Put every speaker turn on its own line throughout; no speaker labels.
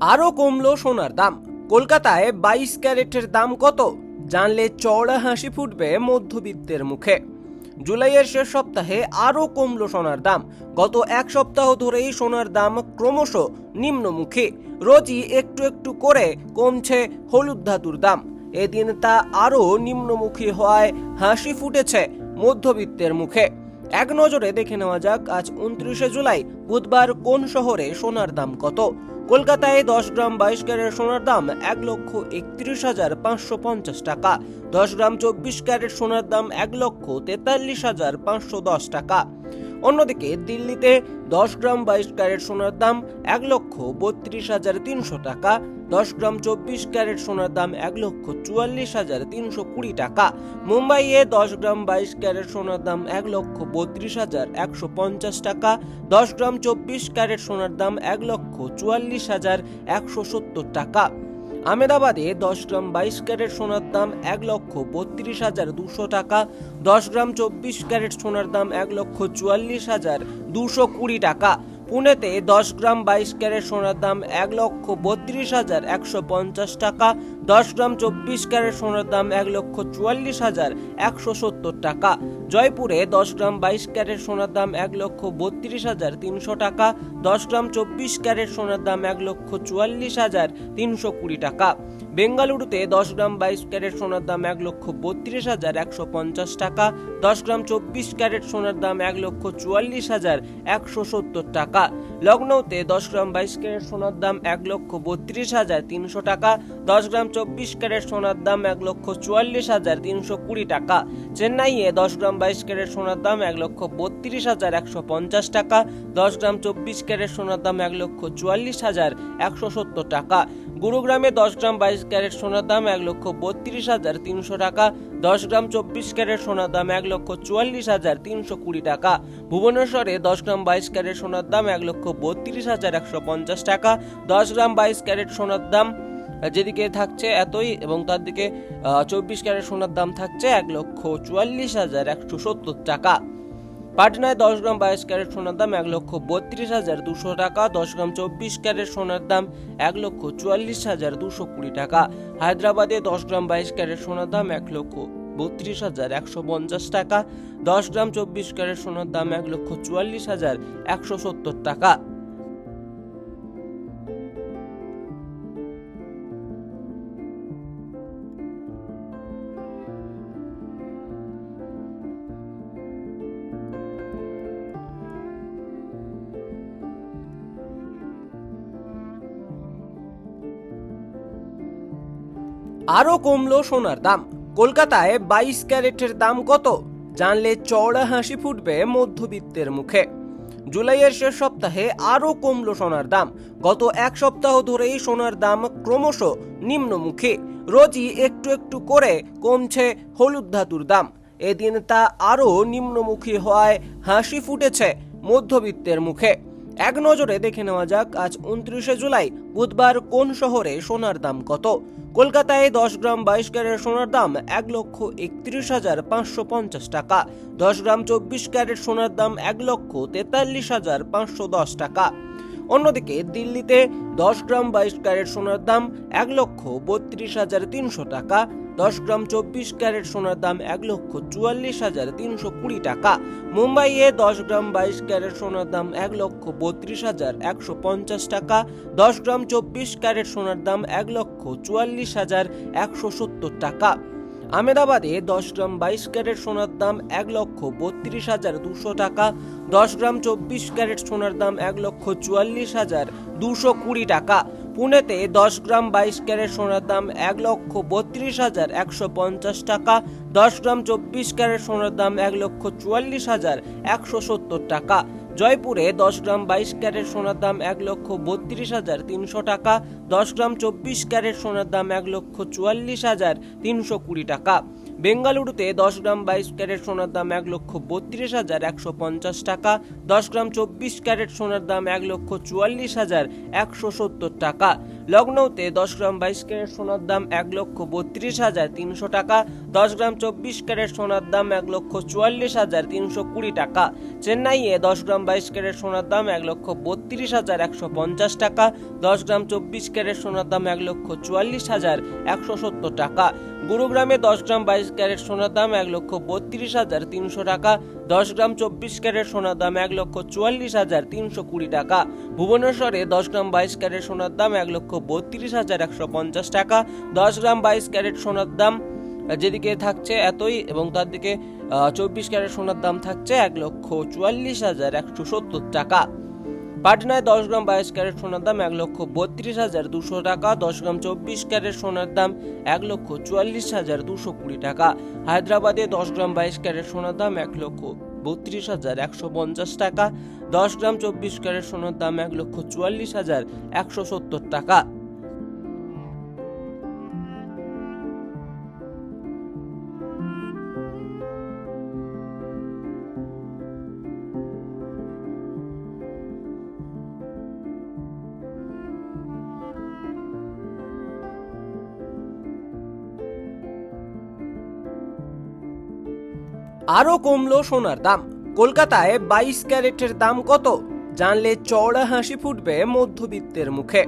আরও কমলো সোনার দাম। কলকাতায় 22 ক্যারেটের দাম কত জানলে চওড়া হাসি ফুটবে মধ্যবিত্তের মুখে। জুলাইয়ের শেষ সপ্তাহে আরও কমলো সোনার দাম। গত এক সপ্তাহ ধরেই সোনার দাম ক্রমশ নিম্নমুখী। রোজই একটু একটু করে কমছে হলুদ ধাতুর দাম। এদিন তা আরও নিম্নমুখী হওয়ায় হাসি ফুটেছে মধ্যবিত্তের মুখে। এক নজরে দেখে নেওয়া যাক আজ 29শে জুলাই বুধবার কোন শহরে সোনার দাম কত। কলকাতায় 10 গ্রাম 22 ক্যারেট সোনার দাম 1,31,550 টাকা। 10 গ্রাম 24 ক্যারেট সোনার দাম 1,43,510 টাকা। অন্যদিকে দিল্লিতে 10 গ্রাম 22 ক্যারেট সোনার দাম 1,32,300 টাকা। 10 গ্রাম 24 ক্যারেট সোনার দাম 1,44,320 টাকা। মুম্বাইয়ে 10 গ্রাম 22 ক্যারেট সোনার দাম 1,32,150 টাকা। 10 গ্রাম 24 ক্যারেট সোনার দাম 1,44,170 টাকা। আহমেদাবাদে 10 গ্রাম 22 ক্যারেট সোনার দাম 1,32,200 টাকা। 10 গ্রাম 24 ক্যারেট সোনার দাম 1,44,220 টাকা। পুনেতে 10 গ্রাম 22 ক্যারেট সোনার দাম 1,32,150 টাকা। 10 গ্রাম 24 ক্যারেট সোনার দাম 1,44,170 টাকা। জয়পুরে 10 গ্রাম 22 ক্যারেট সোনার দাম 1,32,300 টাকা। 10 গ্রাম 24 ক্যারেট সোনার দাম 1,44,320 টাকা। বেঙ্গালুরুতে 10 গ্রাম 22 ক্যারেট সোনার দাম 1,32,150 টাকা। 10 গ্রাম 24 ক্যারেট সোনার দাম 1,44,170 টাকা। লখনৌতে 10 গ্রাম 22 ক্যারেট সোনার দাম 1,32,300 টাকা। 10 গ্রাম 24 ক্যারেট সোনার দাম 1,44,320 টাকা। চেন্নাইয়ে 10 গ্রাম 22 ক্যারেট সোনার দাম 1,32,150 টাকা। 10 গ্রাম 24 ক্যারেট সোনার দাম 1,44,170 টাকা। গুরুগ্রামে 10 গ্রাম 22 ক্যারেট সোনার দাম 1,32,300 টাকা। 10 গ্রাম 24 ক্যারেট সোনার দাম 1,44,320 টাকা। ভুবনেশ্বরে 10 গ্রাম 22 ক্যারেট সোনার দাম 1,32,150 টাকা। 10 গ্রাম 22 ক্যারেট সোনার দাম যেদিকে থাকছে এতই এবং তার দিকে 24 ক্যারেট সোনার দাম থাকছে 1,44,170 টাকা। পাটনায় 10 গ্রাম 22 ক্যারেট সোনার দাম 1,32,200 টাকা। 10 গ্রাম 24 ক্যারেট সোনার দাম 1,44,220 টাকা। হায়দ্রাবাদে 10 গ্রাম 22 ক্যারেট সোনার দাম 1,32,150 টাকা। 10 গ্রাম 24 ক্যারেট সোনার দাম 1,44,170 টাকা। আরও কমলো সোনার দাম। কলকাতায় 22 ক্যারেটের দাম কত জানলে চওড়া হাসি ফুটবে মধ্যবিত্তের মুখে। জুলাইয়ের শেষ সপ্তাহে আরও কমলো সোনার দাম। গত এক সপ্তাহ ধরেই সোনার দাম ক্রমশ নিম্নমুখী। রোজই একটু একটু করে কমছে হলুদ ধাতুর দাম। এদিন তা আরও নিম্নমুখী হওয়ায় হাসি ফুটেছে মধ্যবিত্তের মুখে। এক নজরে দেখে নেওয়া যাক আজ 29শে জুলাই বুধবার কোন শহরে সোনার দাম কত। কলকাতায় 10 গ্রাম 22 ক্যারেট সোনার দাম 1,31,550 টাকা। 10 গ্রাম 24 ক্যারেট সোনার দাম 1,43,510 টাকা। অন্যদিকে দিল্লিতে 10 গ্রাম 22 ক্যারেট সোনার দাম 1,32,300 টাকা। 10 গ্রাম 24 ক্যারেট সোনার দাম 1,44,320 টাকা। মুম্বাইয়ে 10 গ্রাম 22 ক্যারেট সোনার দাম 1,32,150 টাকা। 10 গ্রাম 24 ক্যারেট সোনার দাম 1,44,170 টাকা। আহমেদাবাদে 10 গ্রাম 22 ক্যারেট সোনার দাম 1,32,200 টাকা। 10 গ্রাম 24 ক্যারেট সোনার দাম 1,44,220 টাকা। পুনেতে 10 গ্রাম 22 ক্যারেট সোনার দাম 1,32,150 টাকা। 10 গ্রাম 24 ক্যারেট সোনার দাম 1,44,170 টাকা। জয়পুরে 10 গ্রাম 22 ক্যারেট সোনার দাম 1,32,300 টাকা। 10 গ্রাম 24 ক্যারেট সোনার দাম 1,44,320 টাকা। বেঙ্গালুরুতে 10 গ্রাম 22 ক্যারেট সোনার দাম 1,32,150 টাকা। 10 গ্রাম 24 ক্যারেট সোনার দাম 1,44,170 টাকা। লখনৌতে 10 গ্রাম 22 ক্যারেট সোনার দাম 1,32,300 টাকা, 10 গ্রাম 24 ক্যারেট সোনার দাম 1,44,320 টাকা। চেন্নাইয়ে 10 গ্রাম 22 ক্যারেট সোনার দাম 1,32,150 টাকা, 10 গ্রাম 24 ক্যারেট সোনার দাম 1,44,170 টাকা। গুরুগ্রামে 10 গ্রাম 22 ক্যারেট সোনার দাম 1,32,300 টাকা, 10 গ্রাম 24 ক্যারেট সোনার দাম 1,44,320 টাকা। ভুবনেশ্বরে 10 গ্রাম 22 ক্যারেট সোনার দাম 1,32,150 টাকা, 10 গ্রাম 22 ক্যারেট সোনার দাম যেদিকে থাকছে এতই এবং তার দিকে 24 ক্যারেট সোনার দাম থাকছে 1,44,170 টাকা। পাটনায় 10 গ্রাম 22 ক্যারেট সোনার দাম 1,32,200 টাকা, 10 গ্রাম 24 ক্যারেট সোনার দাম 1,44,220 টাকা। হায়দ্রাবাদে 10 গ্রাম 22 ক্যারেট সোনার দাম 1,32,150 টাকা, 10 গ্রাম 24 ক্যারেট সোনার দাম 1,44,170 টাকা। আরো কমলো সোনার দাম। কলকাতায় 22 ক্যারেটের দাম কত জানলে চওড়া হাসি ফুটবে মধ্যবিত্তের মুখে।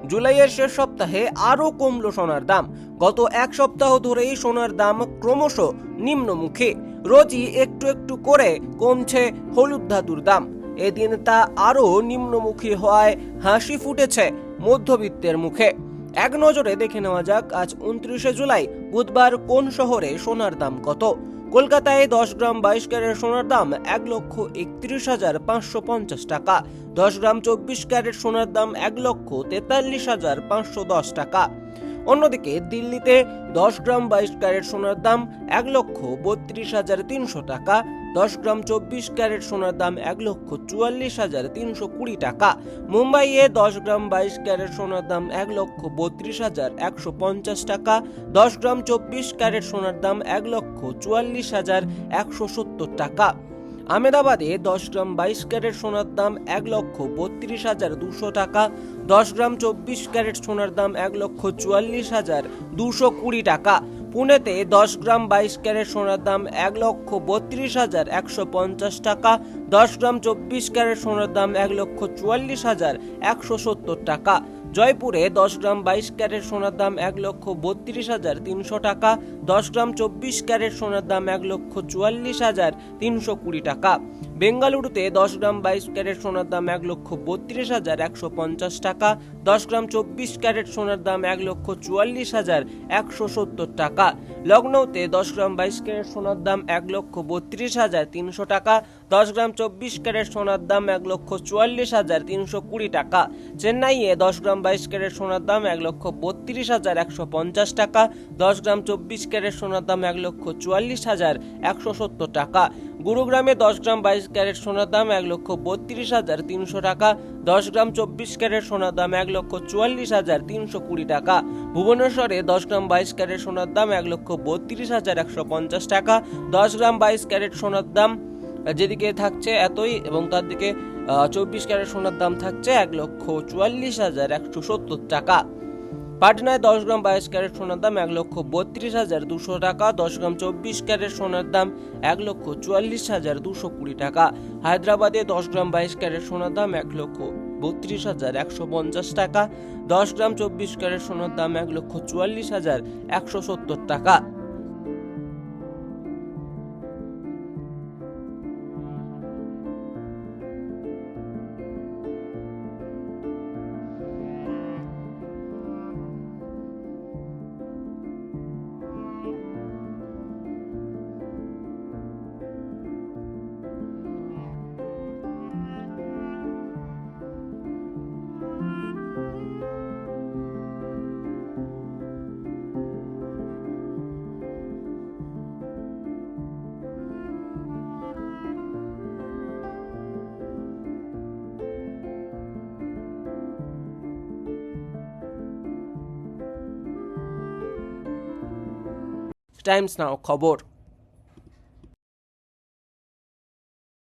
জুলাইয়ের শেষ সপ্তাহে আরো কমলো সোনার দাম। গত এক সপ্তাহ ধরেই সোনার দাম ক্রমশ নিম্নমুখী। রোজই একটু একটু করে কমছে হলুদ ধাতুর দাম। এদিন তা আরো নিম্নমুখী হওয়ায় হাসি ফুটেছে মধ্যবিত্তের মুখে। এক নজরে দেখে নেওয়া যাক আজ 29শে জুলাই বুধবার কোন শহরে সোনার দাম কত। কলকাতায় 10 গ্রাম 22 ক্যারেট সোনার দাম 1,31,550 টাকা, 10 গ্রাম 24 ক্যারেট সোনার দাম 1,43,510 টাকা। অন্যদিকে দিল্লিতে 10 গ্রাম 22 ক্যারেট সোনার দাম 1,32,300 টাকা, 10 গ্রাম 24 ক্যারেট সোনার দাম 1,44,320 টাকা। মুম্বাইয়ে 10 গ্রাম 22 ক্যারেট সোনার দাম 1,32,150 টাকা, 10 গ্রাম 24 ক্যারেট সোনার দাম 1,44,170 টাকা। আহমেদাবাদে 10 গ্রাম 22 ক্যারেট সোনার দাম 1,32,200 টাকা, 10 গ্রাম 24 ক্যারেট সোনার দাম 1,44,220 টাকা। পুনেতে 10 গ্রাম 22 ক্যারেট সোনার দাম 1,32,150 টাকা, 10 গ্রাম 24 ক্যারেট সোনার দাম 1,44,170 টাকা। জয়পুরে 10 গ্রাম 22 ক্যারেট সোনার দাম 1,32,300 টাকা, 10 গ্রাম 24 ক্যারেট সোনার দাম 1,44,320 টাকা। বেঙ্গালুরুতে 10 গ্রাম 22 ক্যারেট সোনার দাম 1,32,150 টাকা, 10 গ্রাম 24 ক্যারেট সোনার দাম 1,44,170 টাকা। লখনৌতে 10 গ্রাম 22 ক্যারেট সোনার দাম 1,32,300 টাকা, 10 গ্রাম 24 ক্যারেট সোনার দাম 1,44,320 টাকা। চেন্নাইয়ে 10 গ্রাম 22 ক্যারেট সোনার দাম 1,32,150 টাকা, 10 গ্রাম 24 ক্যারেট সোনার দাম 1,44,170 টাকা। গুরুগ্রামে 10 গ্রাম 22 ক্যারেট সোনার দাম 1,32,300 টাকা, 10 গ্রাম 24 ক্যারেট সোনার দাম 1,44,320 টাকা। ভুবনেশ্বরে 10 গ্রাম 22 ক্যারেট সোনার দাম 1,32,150 টাকা, 10 গ্রাম 22 ক্যারেট সোনার দাম যেদিকে থাকছে এতই এবং তার দিকে 24 ক্যারেট সোনার দাম থাকছে 1,44,170 টাকা। পাটনায় 10 গ্রাম 22 ক্যারেট সোনার দাম 1,32,200 টাকা, 10 গ্রাম 24 ক্যারেট সোনার দাম 1,44,220 টাকা। হায়দ্রাবাদে 10 গ্রাম 22 ক্যারেট সোনার দাম 1,32,150 টাকা, 10 গ্রাম 24 ক্যারেট সোনার দাম 1,44,170 টাকা। টাইমস নাও খবর।